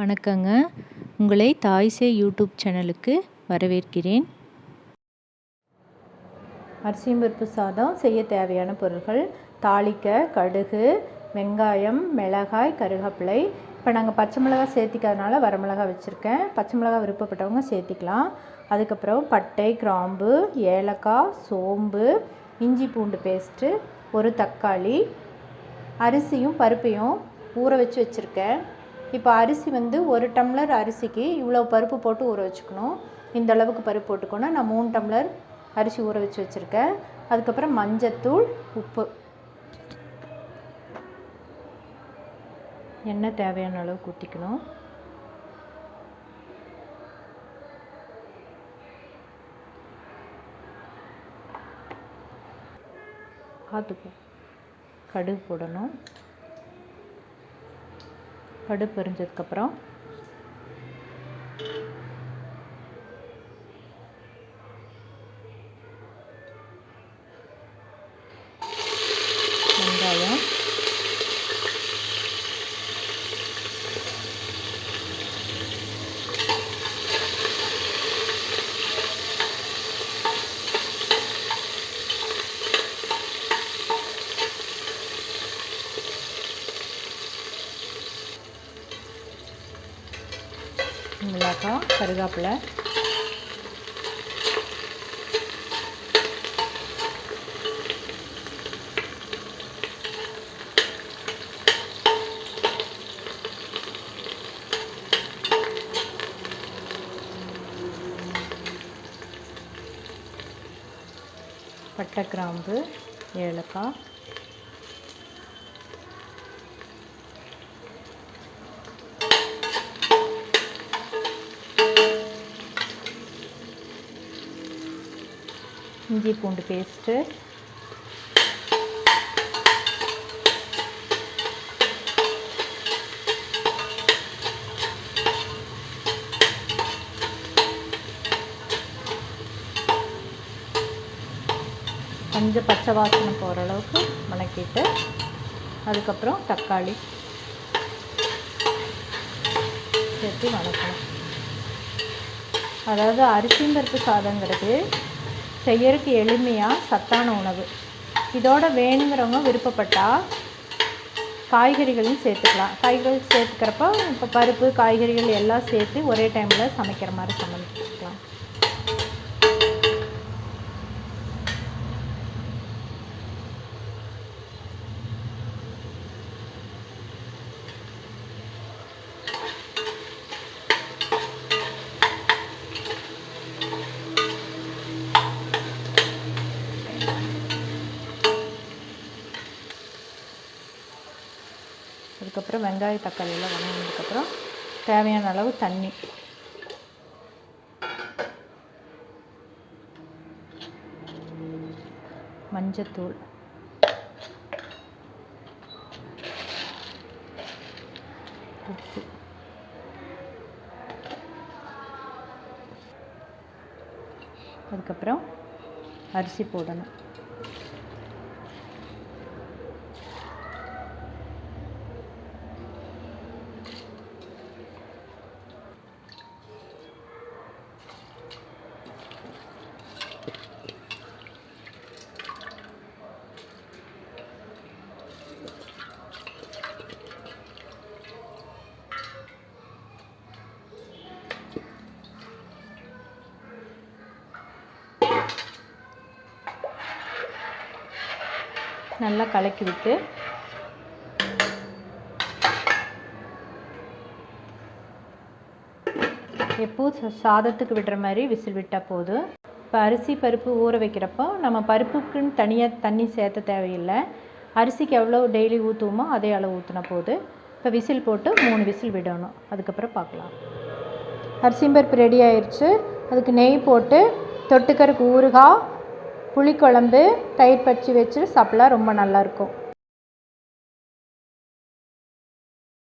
வணக்கங்க. உங்களை தாய்சே யூடியூப் சேனலுக்கு வரவேற்கிறேன். அரிசியும் பருப்பு சாதம் செய்ய தேவையான பொருட்கள்: தாளிக்க கடுகு, வெங்காயம், மிளகாய், கருவேப்பிலை. இப்போ நாங்கள் பச்சை மிளகாய் சேர்த்திக்கிறதுனால வரமிளகாய் வச்சுருக்கேன். பச்சை மிளகாய் விருப்பப்பட்டவங்க சேர்த்திக்கலாம். அதுக்கப்புறம் பட்டை, கிராம்பு, ஏலக்காய், சோம்பு, இஞ்சி பூண்டு பேஸ்ட்டு, ஒரு தக்காளி, அரிசியும் பருப்பையும் ஊற வச்சு வச்சுருக்கேன். இப்போ அரிசி ஒரு டம்ளர் அரிசிக்கு இவ்வளோ பருப்பு போட்டு ஊற வச்சுக்கணும். இந்த அளவுக்கு பருப்பு போட்டுக்கணும். நான் 3 டம்ளர் அரிசி ஊற வச்சு வச்சுருக்கேன். அதுக்கப்புறம் மஞ்சத்தூள், உப்பு, எண்ணெய் தேவையான அளவுக்கு ஊற்றிக்கணும். கடுகு போடணும். கடுகு பொரிஞ்சதுக்கப்புறம் வெங்காயம், மிளகாய், கருவேப்பிலை, பட்டை, கிராம்பு, ஏலக்காய், இஞ்சி பூண்டு பேஸ்ட்டு, கொஞ்சம் பச்சை வாசனை போகிற அளவுக்கு வணக்கிட்டு, அதுக்கப்புறம் தக்காளி சேர்த்து வணக்கணும். அதாவது அரிசியும் பருப்பு சாதங்கிறது செய்யறதுக்கு எளிமையாக சத்தான உணவு. இதோட வேணுங்கிறவங்க விருப்பப்பட்டால் காய்கறிகளையும் சேர்த்துக்கலாம். காய்கறிகள் சேர்த்துக்கிறப்போ இப்போ பருப்பு, காய்கறிகள் எல்லாம் சேர்த்து ஒரே டைமில் சமைக்கிற மாதிரி சமைச்சிக்கலாம். அதுக்கப்புறம் வெங்காய தக்காளியெல்லாம் வதங்கினதுக்கப்புறம் தேவையான அளவு தண்ணி, மஞ்சத்தூள், உப்பு, அதுக்கப்புறம் அரிசி போடணும். நல்லா கலக்கி விட்டு எப்போது சாதத்துக்கு விடுற மாதிரி விசில் விட்டால் போதும். இப்போ அரிசி பருப்பு ஊற வைக்கிறப்போ நம்ம பருப்புக்குன்னு தனியாக தண்ணி சேர்த்த தேவையில்லை. அரிசிக்கு எவ்வளோ டெய்லி ஊற்றுவோமோ அதே அளவு ஊற்றினா போது. இப்போ விசில் போட்டு 3 விசில் விடணும். அதுக்கப்புறம் பார்க்கலாம். அரிசியும் பருப்பு ரெடி ஆயிடுச்சு. அதுக்கு நெய் போட்டு தொட்டுக்கறக்கு ஊறுகாய், புளிக்குழம்பு, தயிர் பச்சி வச்சு சாப்பிட்லாம். ரொம்ப நல்லாயிருக்கும்.